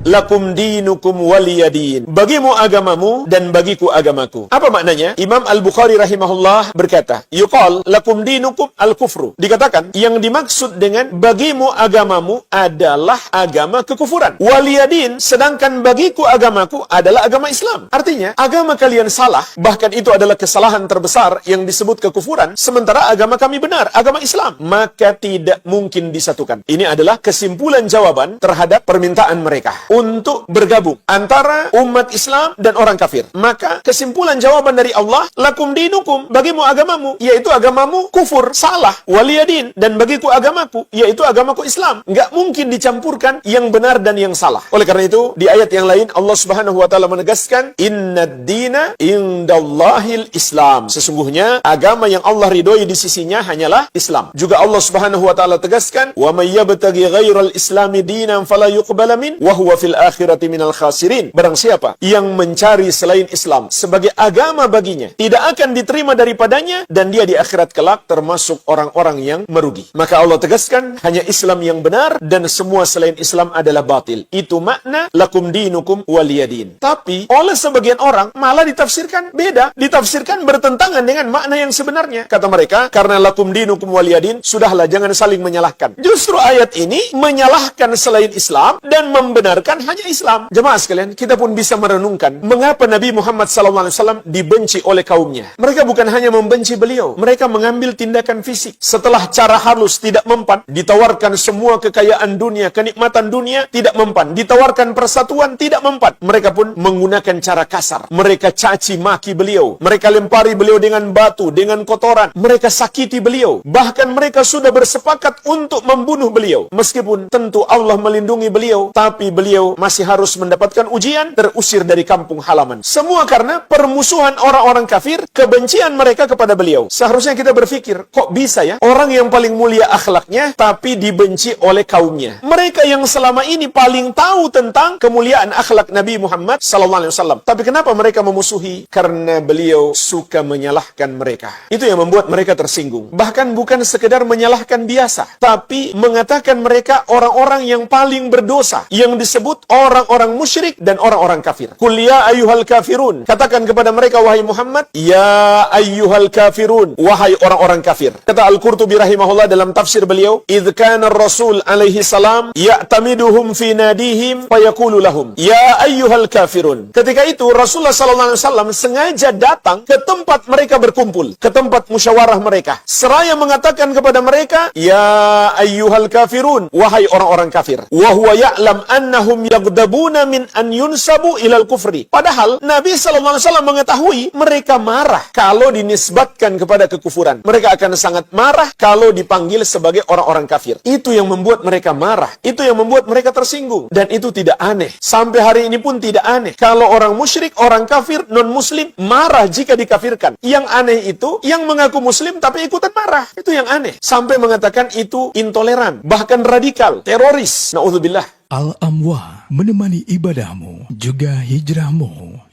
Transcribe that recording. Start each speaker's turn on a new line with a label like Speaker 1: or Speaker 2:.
Speaker 1: lakum dinukum waliyadin. Bagimu agamamu dan bagiku agamaku. Apa maknanya? Imam Al-Bukhari rahimahullah berkata, yuqal lakum dinukum al-kufru. Dikatakan, yang dimaksud dengan bagimu agamamu adalah agama kekufuran. Waliyadin, sedangkan bagiku agamaku adalah agama Islam. Artinya, agama kalian salah, bahkan itu adalah kesalahan terbesar yang disebut kekufuran, sementara agama kami benar, agama Islam. Maka tidak mungkin disatukan. Ini adalah kesimpulan jawaban terhadap permintaan mereka untuk bergabung antara umat Islam dan orang kafir. Maka kesimpulan jawaban dari Allah, lakum dinukum, bagimu agamamu, yaitu agamamu kufur, salah, waliyadin, dan bagiku agamaku, yaitu agamaku Islam. Nggak mungkin dicampurkan yang benar dan yang salah. Oleh karena itu, di ayat yang lain Allah Subhanahu wa taala menegaskan, innad dina indallahil Islam. Sesungguhnya agama yang Allah ridhoi di sisinya hanyalah Islam. Juga Allah Subhanahu wa taala tegaskan, wa may yabtaghi ghairal islami dinan fala yuqbala min wa huwa fil akhirati minal khasirin. Barang siapa yang mencari selain Islam sebagai agama baginya, tidak akan diterima daripadanya, dan dia di akhirat kelak termasuk orang-orang yang merugi. Maka Allah tegaskan, hanya Islam yang benar dan semua selain Islam adalah batil. Itu makna lakum dinukum waliyadin. Tapi oleh sebagian orang malah ditafsirkan beda, ditafsirkan bertentangan dengan makna yang sebenarnya. Kata mereka, karena lakum dinukum waliyadin, sudahlah jangan saling menyalahkan. Justru ayat ini menyalahkan selain Islam dan membenarkan hanya Islam. Jemaah sekalian, kita pun bisa merenungkan mengapa Nabi Muhammad SAW dibenci oleh kaumnya. Mereka bukan hanya membenci beliau, mereka mengambil tindakan fisik. Setelah cara halus tidak mempan, ditawarkan semua kekayaan dunia, kenikmatan dunia tidak mempan, ditawarkan persatuan tidak mempan, mereka pun menggunakan cara kasar. Mereka caci maki beliau, mereka lempari beliau dengan batu, dengan kotoran, mereka sakiti beliau, bahkan mereka sudah bersepakat untuk membunuh beliau. Meskipun tentu Allah melindungi beliau, tapi beliau masih harus mendapatkan ujian, terusir dari kampung halaman. Semua karena permusuhan orang-orang kafir, kebencian mereka kepada beliau. Seharusnya kita berpikir, kok bisa ya orang yang paling mulia akhlaknya tapi dibenci oleh kaumnya? Mereka yang selama ini paling tahu tentang kemuliaan akhlak Nabi Muhammad SAW. Tapi kenapa mereka memusuhi? Karena beliau suka menyalahkan mereka. Itu yang membuat mereka tersinggung. Bahkan bukan sekedar menyalahkan biasa, tapi mengatakan mereka orang-orang yang paling berdosa, yang disebut orang-orang musyrik dan orang-orang kafir. Qul ya ayyuhal kafirun, katakan kepada mereka, wahai Muhammad, ya ayyuhal kafirun, wahai orang-orang kafir. Kata Al-Qurtubi rahimahullah dalam tafsir beliau, idh kana Rasul alaihi salam ya'tamiduhum fi nadihim fayaqulu lahum ya ayyuhal kafirun. Ketika itu Rasulullah SAW sengaja datang ke tempat mereka berkumpul, ke tempat musyawarah mereka, seraya mengatakan kepada mereka, ya ayyuhal kafirun, wahai orang-orang kafir. Wa huwa ya'lam annahum yaghdabuna min an yunsabu ilal kufri. Padahal Nabi SAW mengetahui mereka marah kalau dinisbatkan kepada kekufuran. Mereka akan sangat marah kalau dipanggil sebagai orang-orang kafir. Itu yang membuat mereka marah. Itu yang membuat mereka tersinggung. Dan itu tidak aneh. Sampai hari ini pun tidak aneh. Kalau orang musyrik, orang kafir, non-muslim marah jika dikafirkan. Yang aneh itu yang mengaku muslim tapi ikutan marah. Itu yang aneh. Sampai mengatakan itu intoleran. Bahkan radikal. Teroris. Na'udzubillah.
Speaker 2: Al-Amwa, menemani ibadahmu juga hijrahmu.